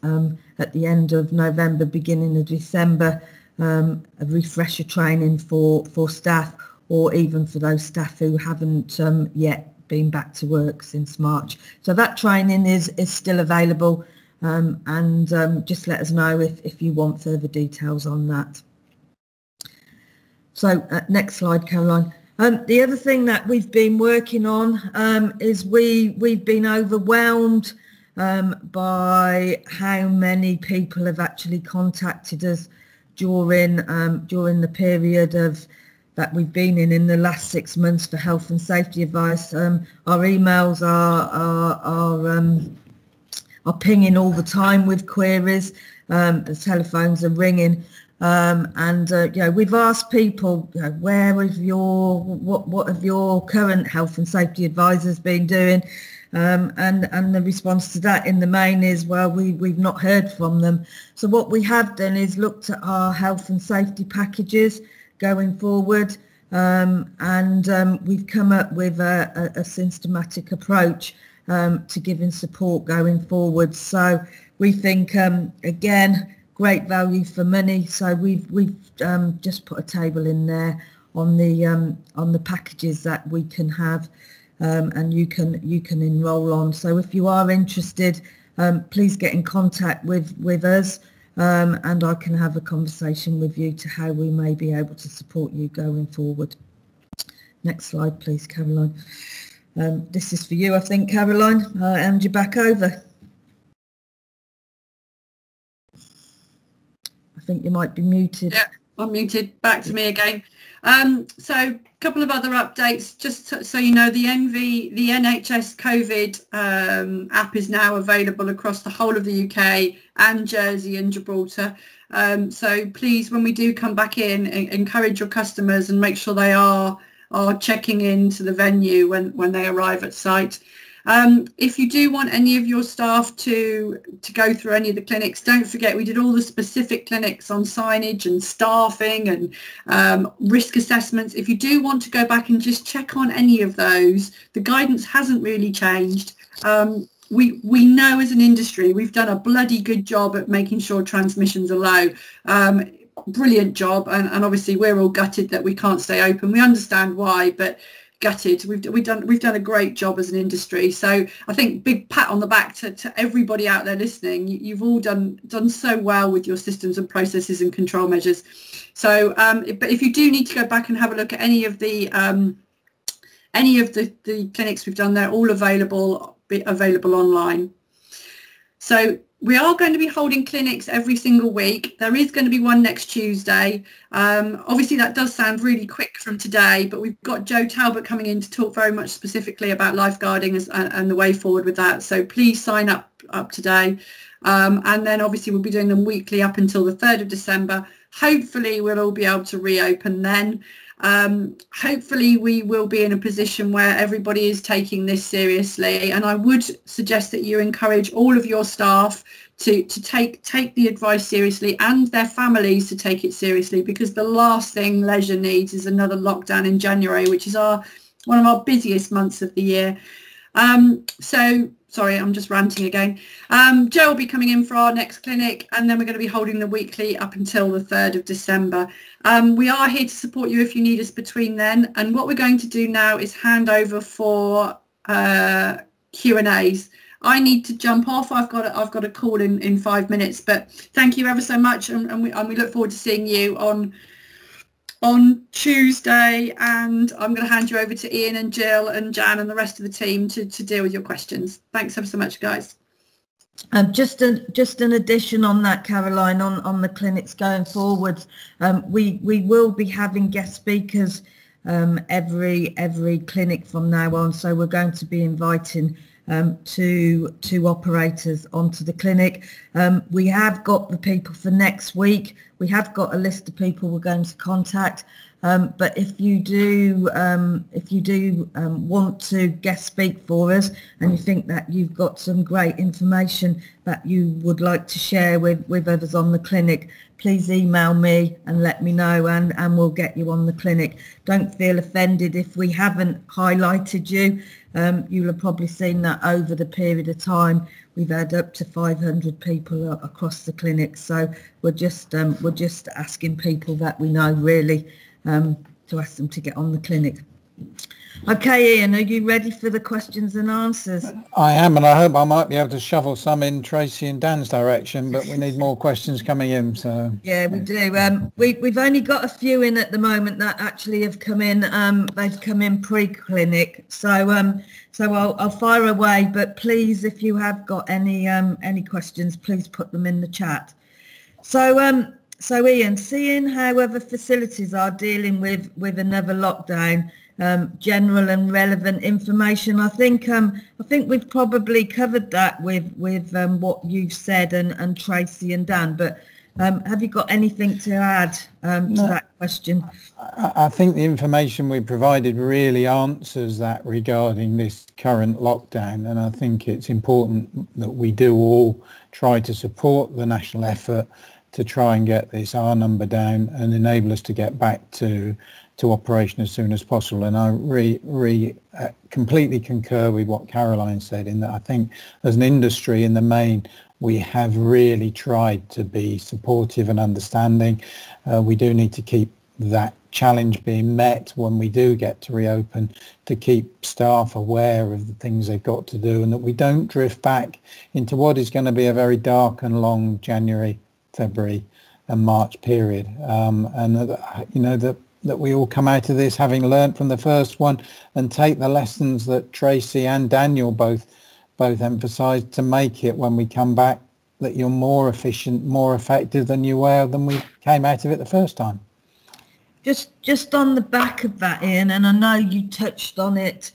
at the end of November, beginning of December, a refresher training for staff, or even for those staff who haven't yet been back to work since March. So that training is still available, and just let us know if you want further details on that. So next slide, Caroline. The other thing that we've been working on is we've been overwhelmed by how many people have actually contacted us during the period of that we've been in the last 6 months for health and safety advice. Our emails are pinging all the time with queries. The telephones are ringing, and you know, we've asked people, you know, what have your current health and safety advisors been doing, and the response to that in the main is, well, we've not heard from them. So what we have done is looked at our health and safety packages going forward, and we've come up with a systematic approach to giving support going forward. So we think, again, great value for money. So we've just put a table in there on the packages that we can have, and you can enroll on. So if you are interested, please get in contact with us, and I can have a conversation with you to how we may be able to support you going forward. Next slide, please, Caroline. This is for you, I think, Caroline. I'll hand you back over. I think you might be muted. Yeah, I'm muted. Back to me again. So a couple of other updates, just so you know, the NHS COVID app is now available across the whole of the UK and Jersey and Gibraltar. So please, when we do come back in, encourage your customers and make sure they are checking into the venue when they arrive at site. If you do want any of your staff to go through any of the clinics, don't forget we did all the specific clinics on signage and staffing and risk assessments. If you do want to go back and just check on any of those, the guidance hasn't really changed. We know as an industry we've done a bloody good job at making sure transmissions are low. Brilliant job, and obviously we're all gutted that we can't stay open. We understand why, but gutted. We've done a great job as an industry. So I think big pat on the back to everybody out there listening. You've all done so well with your systems and processes and control measures. So but if you do need to go back and have a look at any of the clinics we've done, they're all available online. So we are going to be holding clinics every single week. There is going to be one next Tuesday. Obviously that does sound really quick from today, but we've got Joe Talbot coming in to talk very much specifically about lifeguarding and the way forward with that. So please sign up today. And then obviously we'll be doing them weekly up until the 3rd of December. Hopefully we'll all be able to reopen then. Hopefully we will be in a position where everybody is taking this seriously, and I would suggest that you encourage all of your staff to take the advice seriously, and their families to take it seriously, because the last thing leisure needs is another lockdown in January, which is one of our busiest months of the year. So sorry, I'm just ranting again. Joe will be coming in for our next clinic, and then we're going to be holding the weekly up until the 3rd of December. We are here to support you if you need us between then. And what we're going to do now is hand over for Q&As. I need to jump off. I've got a call in 5 minutes. But thank you ever so much, and we look forward to seeing you on Tuesday, and I'm going to hand you over to Ian and Jill and Jan and the rest of the team to deal with your questions. Thanks ever so much, guys. Just an addition on that, Caroline, on the clinics going forward. We will be having guest speakers every clinic from now on, so we're going to be inviting two operators onto the clinic. We have got the people for next week. We have got a list of people we're going to contact, but if you do want to guest speak for us, and you think that you've got some great information that you would like to share with others on the clinic, please email me and let me know, and we'll get you on the clinic. Don't feel offended if we haven't highlighted you. You'll have probably seen that over the period of time we've had up to 500 people across the clinic. So we're just asking people that we know, really, to ask them to get on the clinic. Okay, Ian, are you ready for the questions and answers? I am, and I hope I might be able to shovel some in Tracy and Dan's direction, but we need more questions coming in. So yeah, we do. We've only got a few in at the moment that actually have come in. They've come in pre-clinic, so I'll fire away. But please, if you have got any questions, please put them in the chat. So Ian, seeing how other facilities are dealing with another lockdown, general and relevant information. I think we've probably covered that with what you've said and Tracy and Dan. But have you got anything to add to that question? I think the information we provided really answers that regarding this current lockdown, and I think it's important that we do all try to support the national effort to try and get this R number down and enable us to get back to operation as soon as possible. And I completely concur with what Caroline said, in that I think as an industry in the main, we have really tried to be supportive and understanding. We do need to keep that challenge being met when we do get to reopen, to keep staff aware of the things they've got to do, and that we don't drift back into what is going to be a very dark and long January, February and March period. That we all come out of this having learnt from the first one, and take the lessons that Tracy and Daniel both emphasised, to make it, when we come back, that you're more efficient, more effective than you were when we came out of it the first time. Just on the back of that, Ian, and I know you touched on it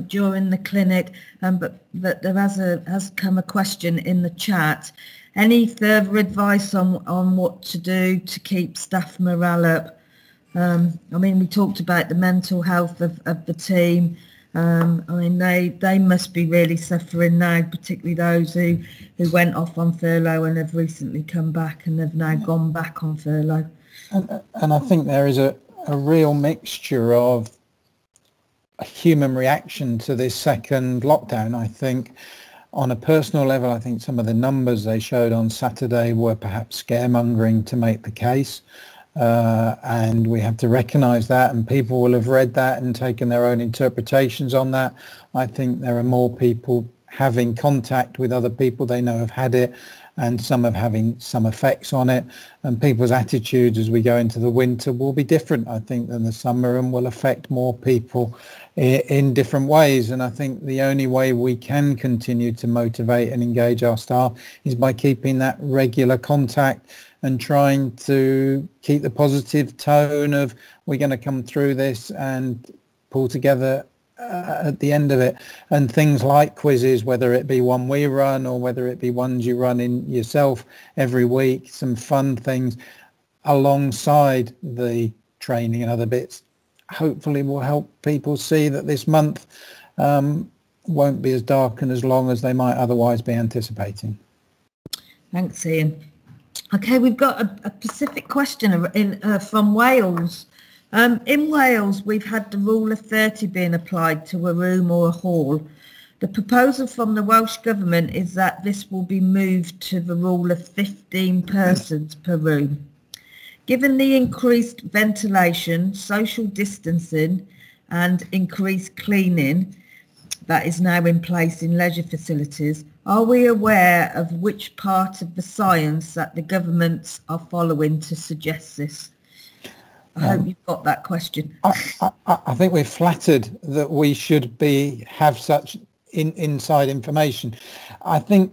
during the clinic, but there has come a question in the chat. Any further advice on what to do to keep staff morale up? I mean, we talked about the mental health of the team, I mean, they must be really suffering now, particularly those who went off on furlough and have recently come back and have now gone back on furlough. And I think there is a real mixture of a human reaction to this second lockdown. I think on a personal level, I think some of the numbers they showed on Saturday were perhaps scaremongering to make the case. And we have to recognise that, and people will have read that and taken their own interpretations on that. I think there are more people having contact with other people they know have had it, and some of having some effects on it, and people's attitudes as we go into the winter will be different, I think, than the summer, and will affect more people in different ways. And I think the only way we can continue to motivate and engage our staff is by keeping that regular contact and trying to keep the positive tone of we're going to come through this and pull together at the end of it. And things like quizzes, whether it be one we run or whether it be ones you run in yourself every week, some fun things alongside the training and other bits, hopefully will help people see that this month won't be as dark and as long as they might otherwise be anticipating. Thanks, Ian. Okay, we've got a specific question from Wales. In Wales, we've had the rule of 30 being applied to a room or a hall. The proposal from the Welsh Government is that this will be moved to the rule of 15 persons per room. Given the increased ventilation, social distancing and increased cleaning that is now in place in leisure facilities, are we aware of which part of the science that the governments are following to suggest this? I hope you've got that question. I think we're flattered that we should have such inside information. I think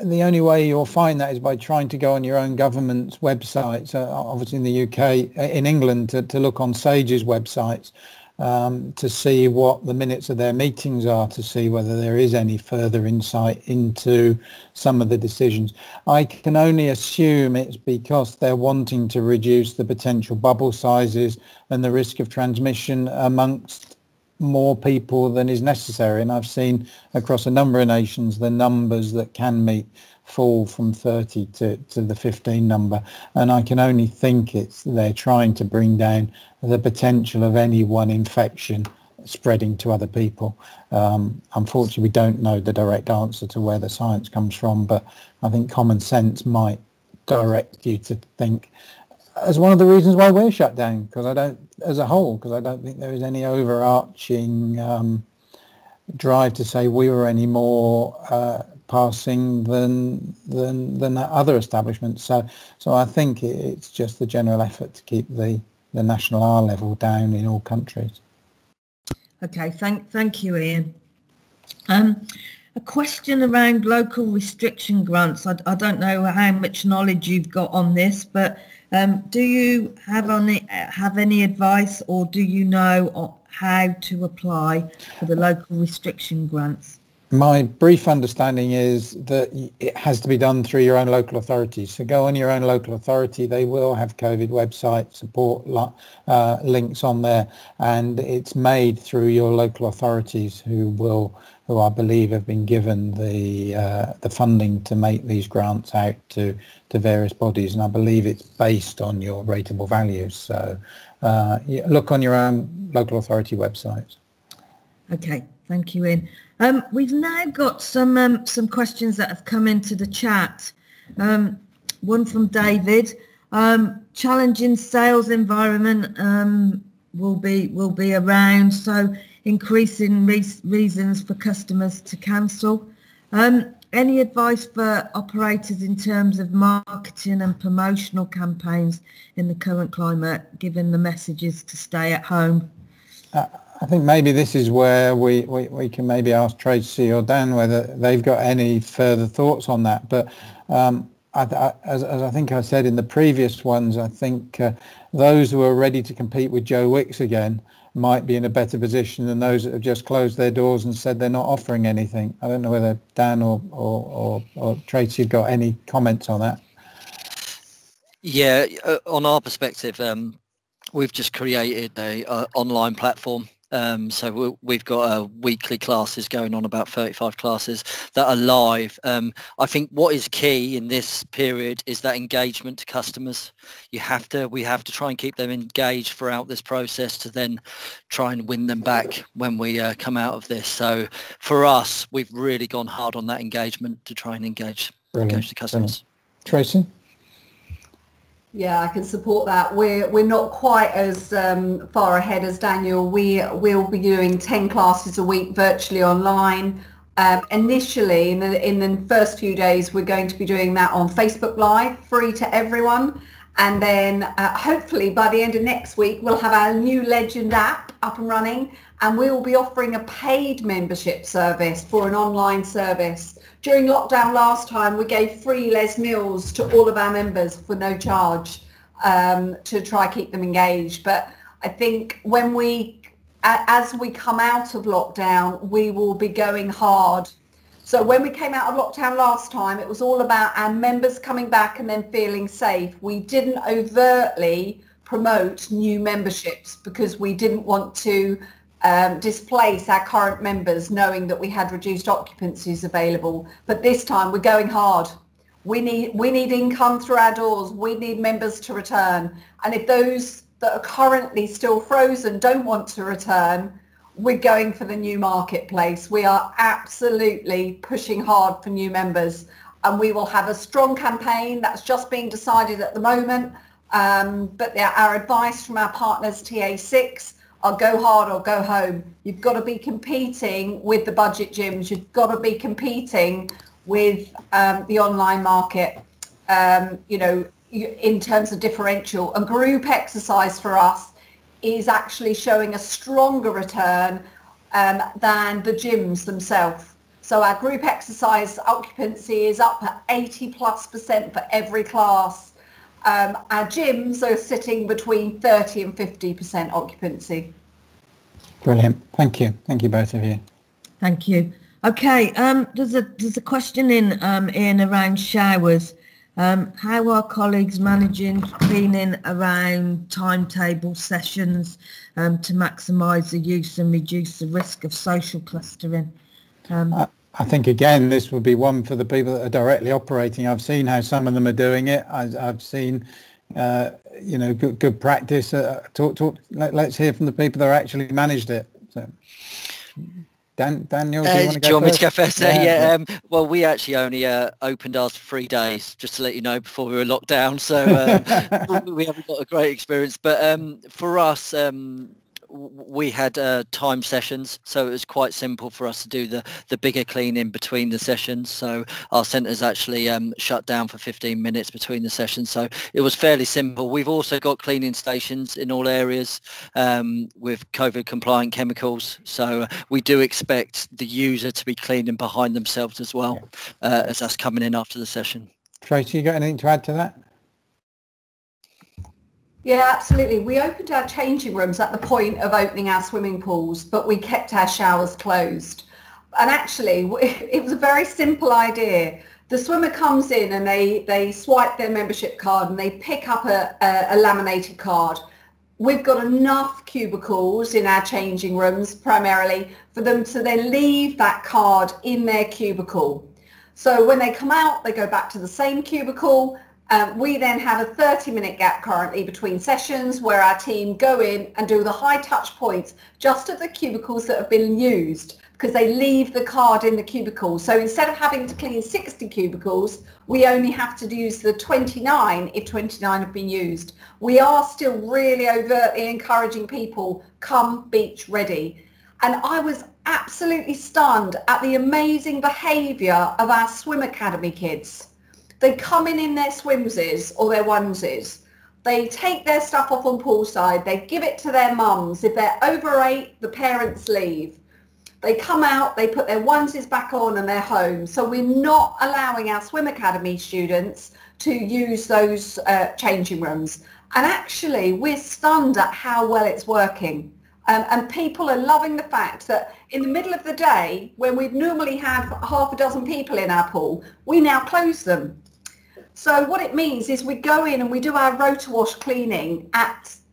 the only way you'll find that is by trying to go on your own government's websites, obviously in the UK, in England, to look on SAGE's websites, to see what the minutes of their meetings are, to see whether there is any further insight into some of the decisions. I can only assume it's because they're wanting to reduce the potential bubble sizes and the risk of transmission amongst more people than is necessary. And I've seen across a number of nations the numbers that can meet fall from 30 to the 15 number, and I can only think they're trying to bring down the potential of any one infection spreading to other people. Unfortunately, we don't know the direct answer to where the science comes from, but I think common sense might direct you to think as one of the reasons why we're shut down, because I don't think there is any overarching drive to say we were any more passing than other establishments. So I think it's just the general effort to keep the national R level down in all countries. Okay, thank you, Ian. A question around local restriction grants. I don't know how much knowledge you've got on this, but do you have any advice, or do you know how to apply for the local restriction grants? My brief understanding is that it has to be done through your own local authority. So go on your own local authority. They will have COVID website support links on there, and it's made through your local authorities who I believe have been given the funding to make these grants out to various bodies, and I believe it's based on your rateable values. So look on your own local authority websites. Okay, thank you, Ian. We've now got some questions that have come into the chat. One from David. Challenging sales environment will be around, so increasing reasons for customers to cancel. Any advice for operators in terms of marketing and promotional campaigns in the current climate, given the messages to stay at home? I think maybe this is where we can maybe ask Tracy or Dan whether they've got any further thoughts on that. But as I think I said in the previous ones, I think those who are ready to compete with Joe Wicks again might be in a better position than those that have just closed their doors and said they're not offering anything. I don't know whether Dan or Tracy have got any comments on that. Yeah, on our perspective, we've just created a online platform So we've got weekly classes going on, about 35 classes that are live. I think what is key in this period is that engagement to customers. We have to try and keep them engaged throughout this process to then try and win them back when we come out of this. So for us, we've really gone hard on that engagement to try and engage the customers. Brilliant. Tracy? Yeah, I can support that. We're not quite as far ahead as Daniel. We'll be doing 10 classes a week virtually online. Initially, in the first few days, we're going to be doing that on Facebook Live, free to everyone. And then hopefully by the end of next week, we'll have our new Legend app up and running, and we will be offering a paid membership service for an online service. During lockdown last time, we gave free Les Mills to all of our members for no charge to try keep them engaged. But I think as we come out of lockdown, we will be going hard. So when we came out of lockdown last time, it was all about our members coming back and then feeling safe. We didn't overtly promote new memberships because we didn't want to displace our current members, knowing that we had reduced occupancies available. But this time we're going hard. We need income through our doors. We need members to return. And if those that are currently still frozen don't want to return, we're going for the new marketplace. We are absolutely pushing hard for new members, and we will have a strong campaign that's just being decided at the moment. But our advice from our partners, TA6, are go hard or go home. You've got to be competing with the budget gyms. You've got to be competing with the online market, in terms of differential. And group exercise for us is actually showing a stronger return than the gyms themselves. So our group exercise occupancy is up at 80+% for every class. Our gyms are sitting between 30 and 50% occupancy. Brilliant. Thank you. Thank you, both of you. Thank you. Okay, there's a question in around showers. How are colleagues managing cleaning around timetable sessions to maximise the use and reduce the risk of social clustering? I think, again, this would be one for the people that are directly operating. I've seen how some of them are doing it. I've seen, good practice. Let's hear from the people that actually managed it. So, Daniel, do you want to go first? Do you want me to go first? Yeah. Well, we actually only opened ours for 3 days, just to let you know, before we were locked down. So we haven't got a great experience. But for us, we had time sessions, so it was quite simple for us to do the bigger cleaning between the sessions. So our centres actually shut down for 15 minutes between the sessions, so it was fairly simple. We've also got cleaning stations in all areas with COVID compliant chemicals, so we do expect the user to be cleaning behind themselves as well, as that's coming in after the session. Tracy, you got anything to add to that? Yeah, absolutely. We opened our changing rooms at the point of opening our swimming pools, but we kept our showers closed. And actually, it was a very simple idea. The swimmer comes in and they swipe their membership card and they pick up a laminated card. We've got enough cubicles in our changing rooms, primarily, for them to then leave that card in their cubicle. So when they come out, they go back to the same cubicle. We then have a 30-minute gap currently between sessions where our team go in and do the high touch points just at the cubicles that have been used, because they leave the card in the cubicle. So instead of having to clean 60 cubicles, we only have to use the 29 if 29 have been used. We are still really overtly encouraging people, come beach ready. And I was absolutely stunned at the amazing behaviour of our swim academy kids. They come in their swimsies or their onesies. They take their stuff off on poolside. They give it to their mums. If they're over 8, the parents leave. They come out, they put their onesies back on and they're home. So we're not allowing our swim academy students to use those changing rooms. And actually, we're stunned at how well it's working. And people are loving the fact that in the middle of the day, when we'd normally have half a dozen people in our pool, we now close them. So what it means is we go in and we do our rotor wash cleaning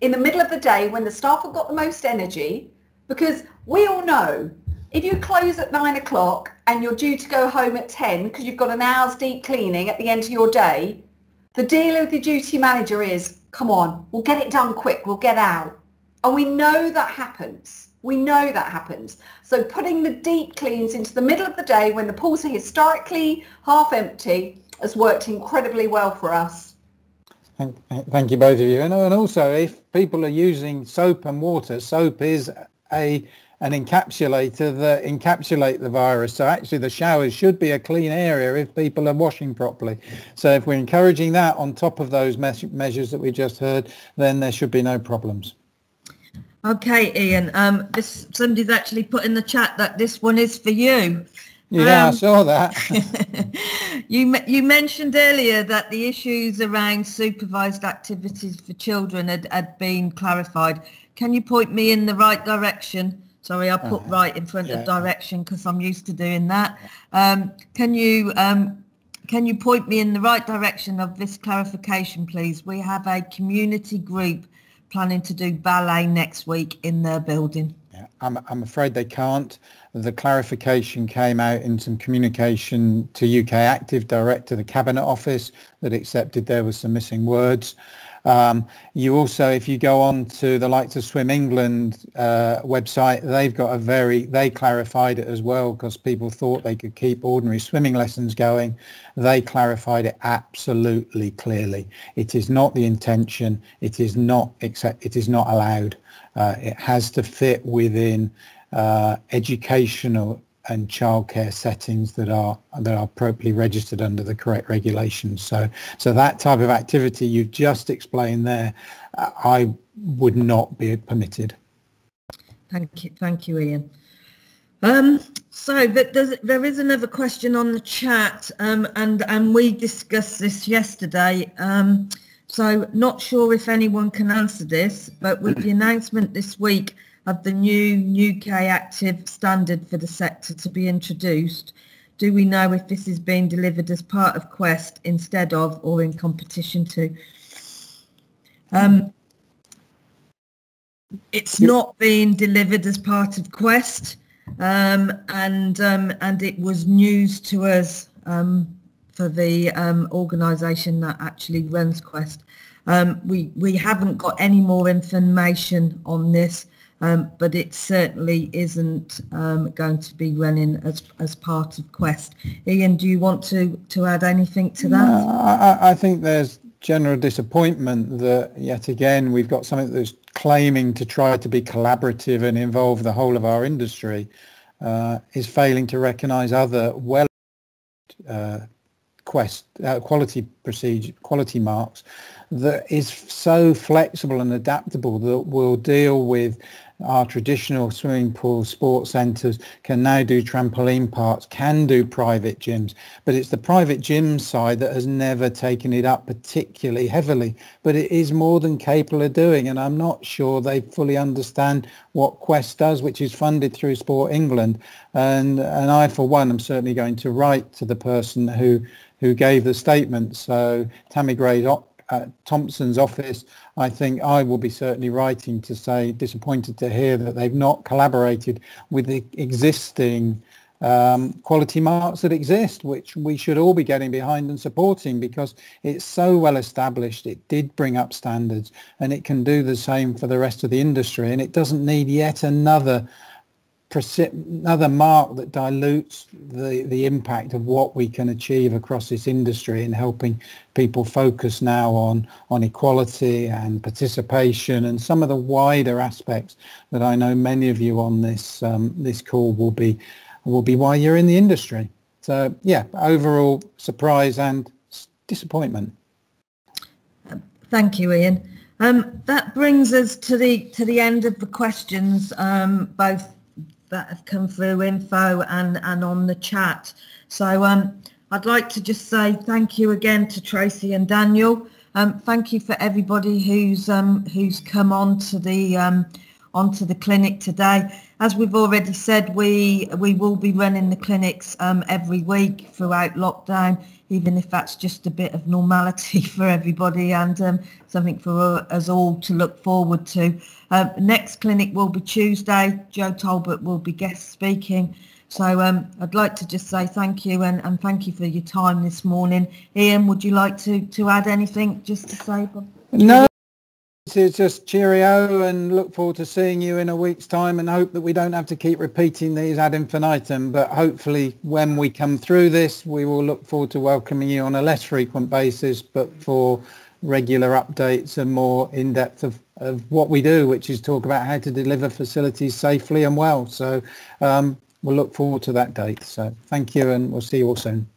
in the middle of the day when the staff have got the most energy, Because we all know if you close at 9 o'clock and you're due to go home at 10 because you've got an hour's deep cleaning at the end of your day, the deal with the duty manager is, come on, we'll get it done quick, we'll get out. And we know that happens. We know that happens. So putting the deep cleans into the middle of the day when the pools are historically half empty has worked incredibly well for us. Thank you, both of you. And also, if people are using soap and water, soap is an encapsulator that encapsulate the virus. So actually the showers should be a clean area if people are washing properly. So if we're encouraging that on top of those measures that we just heard, then there should be no problems. Okay, Ian, somebody's actually put in the chat that this one is for you. Yeah, I saw that. You mentioned earlier that the issues around supervised activities for children had been clarified. Can you point me in the right direction? Sorry, I put right in front of direction because I'm used to doing that. Can you point me in the right direction of this clarification, please? We have a community group planning to do ballet next week in their building. Yeah, I'm afraid they can't. The clarification came out in some communication to UK Active direct to the Cabinet Office that accepted there was some missing words. You also, if you go on to the Like to Swim England website, they've got they clarified it as well because people thought they could keep ordinary swimming lessons going. They clarified it absolutely clearly. It is not the intention. It is not allowed. It has to fit within educational and childcare settings that are appropriately registered under the correct regulations. So that type of activity you've just explained there, I would not be permitted. Thank you, Ian. So there is another question on the chat, and we discussed this yesterday. So not sure if anyone can answer this, but with the announcement this week of the new UK Active standard for the sector to be introduced, do we know if this is being delivered as part of Quest instead of or in competition to? It's not being delivered as part of Quest, and it was news to us for the organisation that actually runs Quest. We haven't got any more information on this. But it certainly isn't going to be running as part of Quest. Ian, do you want to add anything to that? No, I think there's general disappointment that yet again we've got something that's claiming to try to be collaborative and involve the whole of our industry is failing to recognise other quality marks that is so flexible and adaptable that will deal with our traditional swimming pools, sports centres, can now do trampoline parks, can do private gyms, but it's the private gym side that has never taken it up particularly heavily, but it is more than capable of doing, and I'm not sure they fully understand what Quest does, which is funded through Sport England, and I for one am certainly going to write to the person who gave the statement. So Tammy Gray Thompson's office, I think I will be certainly writing to say disappointed to hear that they've not collaborated with the existing quality marks that exist, which we should all be getting behind and supporting because it's so well established. It did bring up standards and it can do the same for the rest of the industry, and it doesn't need yet another mark that dilutes the impact of what we can achieve across this industry in helping people focus now on equality and participation and some of the wider aspects that I know many of you on this call will be why you're in the industry. So yeah, overall surprise and disappointment. Thank you, Ian. That brings us to the end of the questions, both that have come through info and on the chat. So I'd like to just say thank you again to Tracy and Daniel. Thank you for everybody who's come on to the onto the clinic today. As we've already said, we will be running the clinics every week throughout lockdown, even if that's just a bit of normality for everybody and something for us all to look forward to. Next clinic will be Tuesday. Joe Talbot will be guest speaking. So I'd like to just say thank you and thank you for your time this morning. Ian, would you like to add anything just to say? No, it's just cheerio and look forward to seeing you in a week's time, and hope that we don't have to keep repeating these ad infinitum, but hopefully when we come through this, we will look forward to welcoming you on a less frequent basis, but for regular updates and more in-depth of what we do, which is talk about how to deliver facilities safely and well. So we'll look forward to that date. So thank you, and we'll see you all soon.